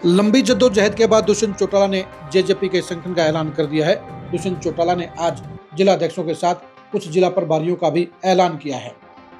लंबी जद्दोजहद के बाद दुष्यंत चौटाला ने जेजेपी के संगठन का ऐलान कर दिया है। दुष्यंत चौटाला ने आज जिला अध्यक्षों के साथ कुछ जिला प्रभारियों का भी ऐलान किया है।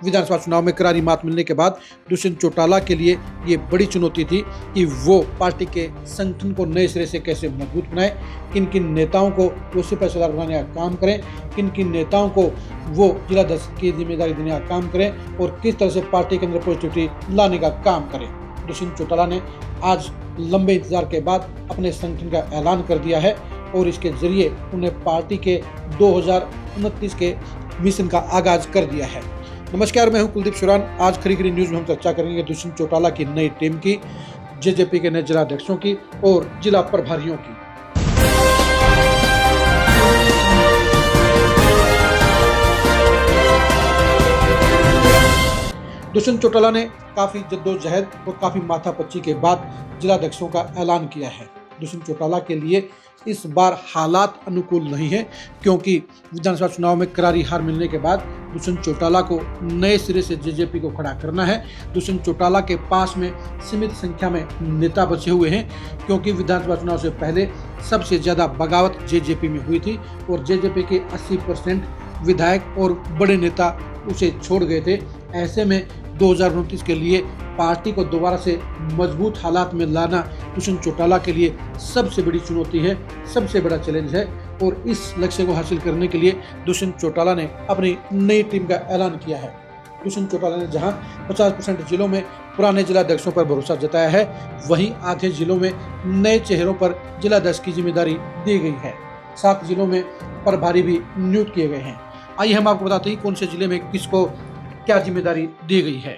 विधानसभा चुनाव में करारी मात मिलने के बाद दुष्यंत चौटाला के लिए ये बड़ी चुनौती थी कि वो पार्टी के संगठन को नए सिरे से कैसे मजबूत बनाए, किन किन नेताओं को वो सिपहसालार बनाने का काम करें, किन किन नेताओं को वो जिला अध्यक्ष की जिम्मेदारी देने का काम करें और किस तरह से पार्टी के अंदर पॉजिटिविटी लाने का काम करें। दुष्यंत चौटाला ने आज लंबे इंतजार के बाद अपने संगठन का ऐलान कर दिया है और इसके जरिए उन्हें पार्टी के 2029 के मिशन का आगाज कर दिया है। नमस्कार, मैं हूं कुलदीप सुरान। आज खरी खरी न्यूज में हम चर्चा करेंगे दुष्यंत चौटाला की नई टीम की, जेजेपी के नए जिला अध्यक्षों की और जिला प्रभारियों की। दुष्यंत चौटाला ने काफी जद्दोजहद और काफी माथापच्ची के बाद जिला अध्यक्षों का ऐलान किया है। दुष्यंत चौटाला के लिए इस बार हालात अनुकूल नहीं है, क्योंकि विधानसभा चुनाव में करारी हार मिलने के बाद दुष्यंत चौटाला को नए सिरे से जेजेपी को खड़ा करना है। दुष्यंत चौटाला के पास में सीमित संख्या में नेता बचे हुए हैं, क्योंकि विधानसभा चुनाव से पहले सबसे ज्यादा बगावत जेजेपी में हुई थी और जेजेपी के 80% विधायक और बड़े नेता उसे छोड़ गए थे। ऐसे में 2029 के लिए पार्टी को दोबारा से मजबूत हालात में लाना दुष्यंत चौटाला के लिए सबसे बड़ी चुनौती है, सबसे बड़ा चैलेंज है। और इस लक्ष्य को हासिल करने के लिए दुष्यंत चौटाला ने अपनी नई टीम का ऐलान किया है। दुष्यंत चौटाला ने जहां 50% जिलों में पुराने जिला अध्यक्षों पर भरोसा जताया है, वहीं आधे जिलों में नए चेहरों पर जिला अध्यक्ष की जिम्मेदारी दी गई है। 7 जिलों में प्रभारी भी नियुक्त किए गए हैं। आइए हम आपको बताते हैं कौन से जिले में किसको क्या जिम्मेदारी दी गई है।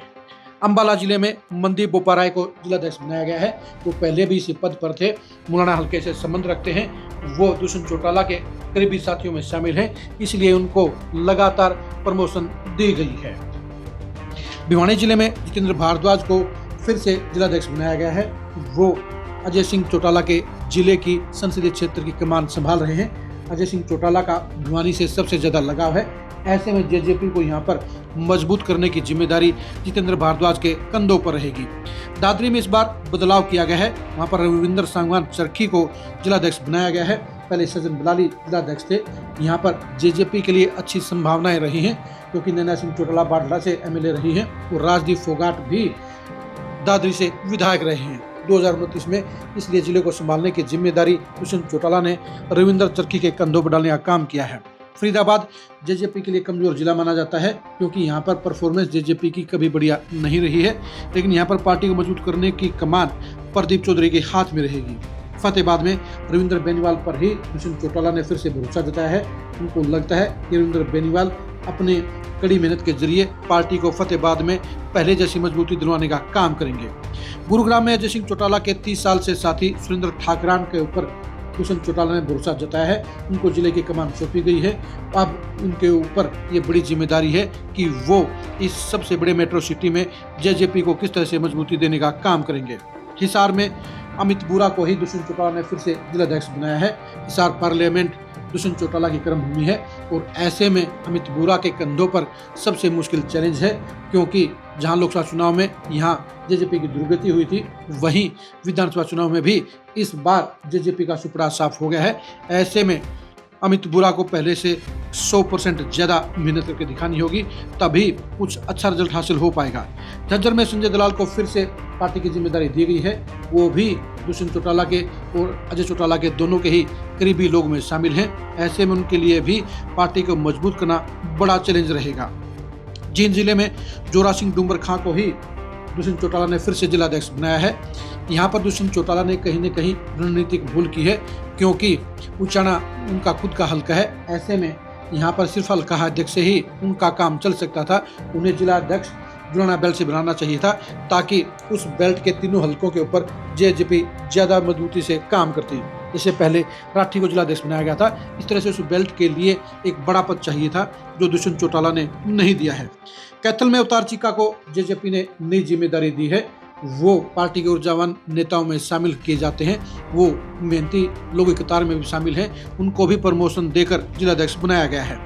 अंबाला जिले में मनदीप बोपाराय को जिलाध्यक्ष बनाया गया है। वो पहले भी इसी पद पर थे, मुलाना हल्के से संबंध रखते हैं, वो दुष्यंत चौटाला के करीबी साथियों में शामिल हैं, इसलिए उनको लगातार प्रमोशन दी गई है। भिवानी जिले में जितेंद्र भारद्वाज को फिर से जिलाध्यक्ष बनाया गया है। वो अजय सिंह चौटाला के जिले की संसदीय क्षेत्र की कमान संभाल रहे हैं। अजय सिंह चौटाला का भिवानी से सबसे ज्यादा लगाव है। ऐसे में जेजेपी को यहाँ पर मजबूत करने की जिम्मेदारी जितेंद्र भारद्वाज के कंधों पर रहेगी। दादरी में इस बार बदलाव किया गया है। वहाँ पर रविंद्र सांगवान चरखी को जिलाध्यक्ष बनाया गया है। पहले सजन बलाली जिलाध्यक्ष थे। यहाँ पर जेजेपी के लिए अच्छी संभावनाएं रही हैं, क्योंकि नैना सिंह चौटाला बाढ़ला से एमएलए रही हैं और राजदीप फोगाट भी दादरी से विधायक रहे हैं 2029 में। इसलिए जिले को संभालने की जिम्मेदारी दुष्यंत चौटाला ने रविंद्र चरखी के कंधों पर डालने का काम किया है। फरीदाबाद जेजेपी के लिए कमजोर जिला माना जाता है, क्योंकि यहाँ पर परफॉर्मेंस जेजेपी की कभी बढ़िया नहीं रही है, लेकिन यहाँ पर पार्टी को मजबूत करने की कमान प्रदीप चौधरी के हाथ में रहेगी। फतेहाबाद में रविंद्र बेनीवाल पर ही दुष्यंत चौटाला ने फिर से भरोसा जताया है। उनको लगता है कि रविंद्र बेनीवाल अपने कड़ी मेहनत के जरिए पार्टी को फतेहाबाद में पहले जैसी मजबूती दिलवाने का काम करेंगे। गुरुग्राम में अजय सिंह चौटाला के 30 साल से साथी सुरेंद्र ठाकरान के ऊपर दुष्यंत चौटाला ने भरोसा जताया है। उनको जिले की कमान सौंपी गई है। अब उनके ऊपर ये बड़ी जिम्मेदारी है कि वो इस सबसे बड़े मेट्रो सिटी में जेजेपी को किस तरह से मजबूती देने का काम करेंगे। हिसार में अमित बुरा को ही दुष्यंत चौटाला ने फिर से जिलाध्यक्ष बनाया है। हिसार पार्लियामेंट दुष्यंत चौटाला की कर्मभूमि है और ऐसे में अमित बुरा के कंधों पर सबसे मुश्किल चैलेंज है, क्योंकि जहां लोकसभा चुनाव में यहां जेजेपी की दुर्गति हुई थी, वहीं विधानसभा चुनाव में भी इस बार जेजेपी का सुपड़ा साफ हो गया है। ऐसे में अमित बुरा को पहले से 100% ज़्यादा मेहनत करके दिखानी होगी, तभी कुछ अच्छा रिजल्ट हासिल हो पाएगा। झज्जर में संजय दलाल को फिर से पार्टी की जिम्मेदारी दी गई है। वो भी दुष्यंत चौटाला के और अजय चौटाला के दोनों के ही करीबी लोग में शामिल हैं। ऐसे में उनके लिए भी पार्टी को मजबूत करना बड़ा चैलेंज रहेगा। जींद जिले में जोरा सिंह डूंगर खां को ही दुष्यंत चौटाला ने फिर से जिलाध्यक्ष बनाया है। यहाँ पर दुष्यंत चौटाला ने कहीं न कहीं रणनीतिक भूल की है, क्योंकि उचाना उनका खुद का हल्का है। ऐसे में यहाँ पर सिर्फ हल्का अध्यक्ष से ही उनका काम चल सकता था। उन्हें जिला अध्यक्ष जुलाना बेल्ट से बनाना चाहिए था, ताकि उस बेल्ट के तीनों हलकों के ऊपर जेजेपी ज्यादा मजबूती से काम करती। इससे पहले राठी को जिलाध्यक्ष बनाया गया था। इस तरह से उस बेल्ट के लिए एक बड़ा पद चाहिए था, जो दुष्यंत चौटाला ने नहीं दिया है। कैथल में अवतार चिक्का को जेजेपी ने नई जिम्मेदारी दी है। वो पार्टी के ऊर्जावान नेताओं में शामिल किए जाते हैं। वो मेहनती लोगों की कतार में भी शामिल हैं। उनको भी प्रमोशन देकर जिलाध्यक्ष बनाया गया है।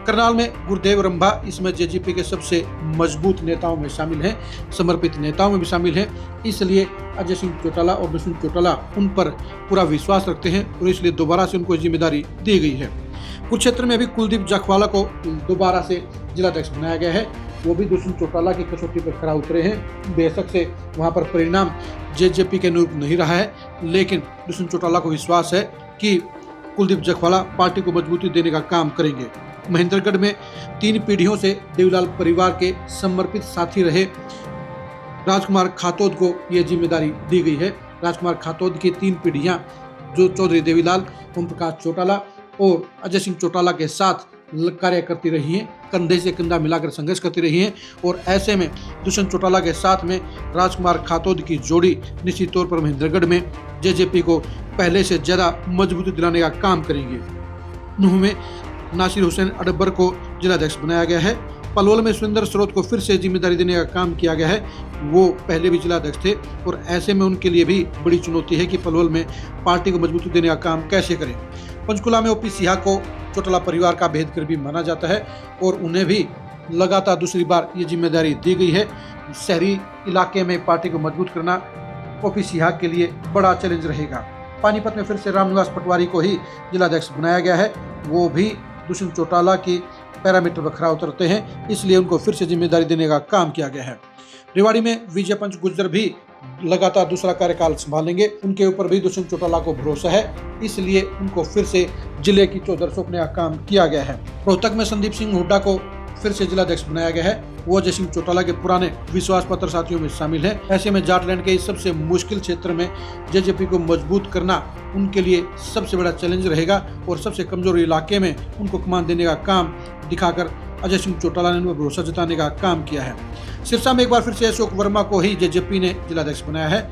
करनाल में गुरुदेव रंभा इसमें जेजेपी के सबसे मजबूत नेताओं में शामिल हैं, समर्पित नेताओं में भी शामिल हैं। इसलिए अजय सिंह चौटाला और दुष्यंत चौटाला उन पर पूरा विश्वास रखते हैं और इसलिए दोबारा से उनको जिम्मेदारी दी गई है। कुरुक्षेत्र में अभी कुलदीप जाखवाला को दोबारा से जिलाध्यक्ष बनाया गया है। वो भी दुष्यंत चौटाला की कसौटी पर खरा उतरे हैं। बेशक से वहां पर परिणाम जेजेपी के अनुरूप नहीं रहा है, लेकिन दुष्यंत चौटाला को विश्वास है कि कुलदीप जाखवाला पार्टी को मजबूती देने का काम करेंगे। महेंद्रगढ़ में 3 पीढ़ियों से देवीलाल परिवार के समर्पित साथी रहे राजकुमार खातोद को यह जिम्मेदारी दी गई है। राजकुमार खातोद की 3 पीढ़ियां जो चौधरी देवीलाल, ओम प्रकाश चौटाला और अजय सिंह चौटाला के साथ कार्य करती रही हैं, कंधे से कंधा मिलाकर संघर्ष करती रही हैं। और ऐसे में दुष्यंत चौटाला के साथ में राजकुमार खातोद की जोड़ी निश्चित तौर पर महेंद्रगढ़ में जेजेपी को पहले से ज्यादा मजबूती दिलाने का काम करेंगे। नूह में नासिर हुसैन अडब्बर को जिलाध्यक्ष बनाया गया है। पलवल में सुरेंद्र स्रोत को फिर से जिम्मेदारी देने का काम किया गया है। वो पहले भी जिलाध्यक्ष थे और ऐसे में उनके लिए भी बड़ी चुनौती है कि पलवल में पार्टी को मजबूती देने का काम कैसे करें। पंचकुला में ओपी सिंहा को चौटाला परिवार का भेदकर भी माना जाता है और उन्हें भी लगातार दूसरी बार ये जिम्मेदारी दी गई है। शहरी इलाके में पार्टी को मजबूत करना ओपी सिंहा के लिए बड़ा चैलेंज रहेगा। पानीपत में फिर से रामनिवास पटवारी को ही जिलाध्यक्ष बनाया गया है। वो भी दुष्यंत चौटाला की पैरामीटर पर खरा उतरते हैं, इसलिए उनको फिर से जिम्मेदारी देने का काम किया गया है। रेवाड़ी में विजय पंच गुर्जर भी लगातार दूसरा कार्यकाल संभालेंगे। उनके ऊपर भी दुष्यंत चौटाला को भरोसा है, इसलिए उनको फिर से जिले की चौधर सौंपने का काम किया गया है। रोहतक में संदीप सिंह हुड्डा को फिर से जिलाध्यक्ष बनाया गया है। वो अजय सिंह चौटाला के पुराने विश्वास पत्र साथियों में शामिल है। ऐसे में जाटलैंड के इस सबसे मुश्किल क्षेत्र में जेजेपी को मजबूत करना उनके लिए सबसे बड़ा चैलेंज रहेगा और सबसे कमजोर इलाके में उनको कमान देने का काम दिखाकर अजय सिंह चौटाला ने उनमें भरोसा जताने का काम किया है। सिरसा में एक बार फिर से अशोक वर्मा को ही जेजेपी ने जिलाध्यक्ष बनाया है।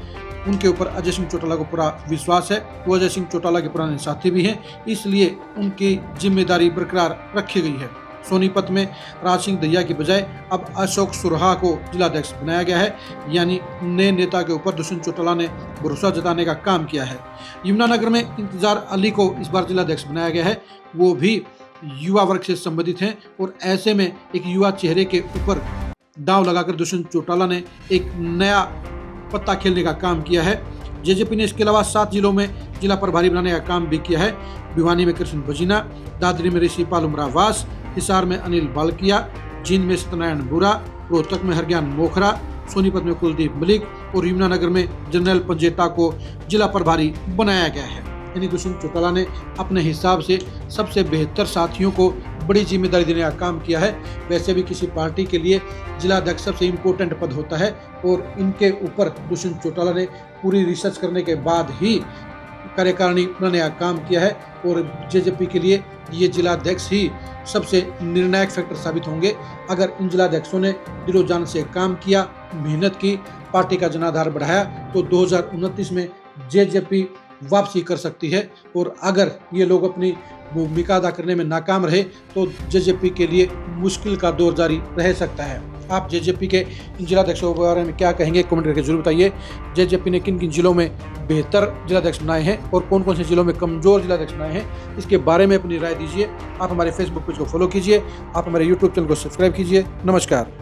उनके ऊपर अजय सिंह चौटाला को पूरा विश्वास है। वो अजय सिंह चौटाला के पुराने साथी भी हैं, इसलिए उनकी जिम्मेदारी बरकरार रखी गई है। सोनीपत में राज सिंह दहिया की बजाय अब अशोक सुरहा को जिलाध्यक्ष बनाया गया है, यानी नए नेता के ऊपर दुष्यंत चौटाला ने भरोसा जताने का काम किया है। यमुनानगर में इंतजार अली को इस बार जिलाध्यक्ष बनाया गया है। वो भी युवा वर्ग से संबंधित हैं और ऐसे में एक युवा चेहरे के ऊपर दांव लगाकर दुष्यंत चौटाला ने एक नया पत्ता खेलने का काम किया है। जेजेपी ने इसके अलावा 7 जिलों में जिला प्रभारी बनाने का काम भी किया है। भिवानी में कृष्ण बजीना, दादरी में ऋषिपाल उमरावास, हिसार में अनिल बालकिया, जींद में सत्यनारायण बुरा, रोहतक में हरज्ञान मोखरा, सोनीपत में कुलदीप मलिक और यमुनानगर में जनरल पंजेटा को जिला प्रभारी बनाया गया है। यानी दुष्यंत चौटाला ने अपने हिसाब से सबसे बेहतर साथियों को बड़ी जिम्मेदारी देने का काम किया है। वैसे भी किसी पार्टी के लिए जिलाध्यक्ष सबसे इम्पोर्टेंट पद होता है और इनके ऊपर दुष्यंत चौटाला ने पूरी रिसर्च करने के बाद ही कार्यकारिणी बनाने का काम किया है और जेजेपी के लिए ये जिलाध्यक्ष ही सबसे निर्णायक फैक्टर साबित होंगे। अगर इन जिलाध्यक्षों ने दिलो जान से काम किया, मेहनत की, पार्टी का जनाधार बढ़ाया तो 2029 में जेजेपी वापसी कर सकती है। और अगर ये लोग अपनी भूमिका अदा करने में नाकाम रहे तो जेजेपी के लिए मुश्किल का दौर जारी रह सकता है। आप जेजेपी के इन जिलाध्यक्षों के बारे में क्या कहेंगे, कमेंट करके जरूर बताइए। जेजेपी ने किन किन जिलों में बेहतर जिलाध्यक्ष बनाए हैं और कौन कौन से जिलों में कमजोर जिलाध्यक्ष बनाए हैं, इसके बारे में अपनी राय दीजिए। आप हमारे फेसबुक पेज को फॉलो कीजिए, आप हमारे यूट्यूब चैनल को सब्सक्राइब कीजिए। नमस्कार।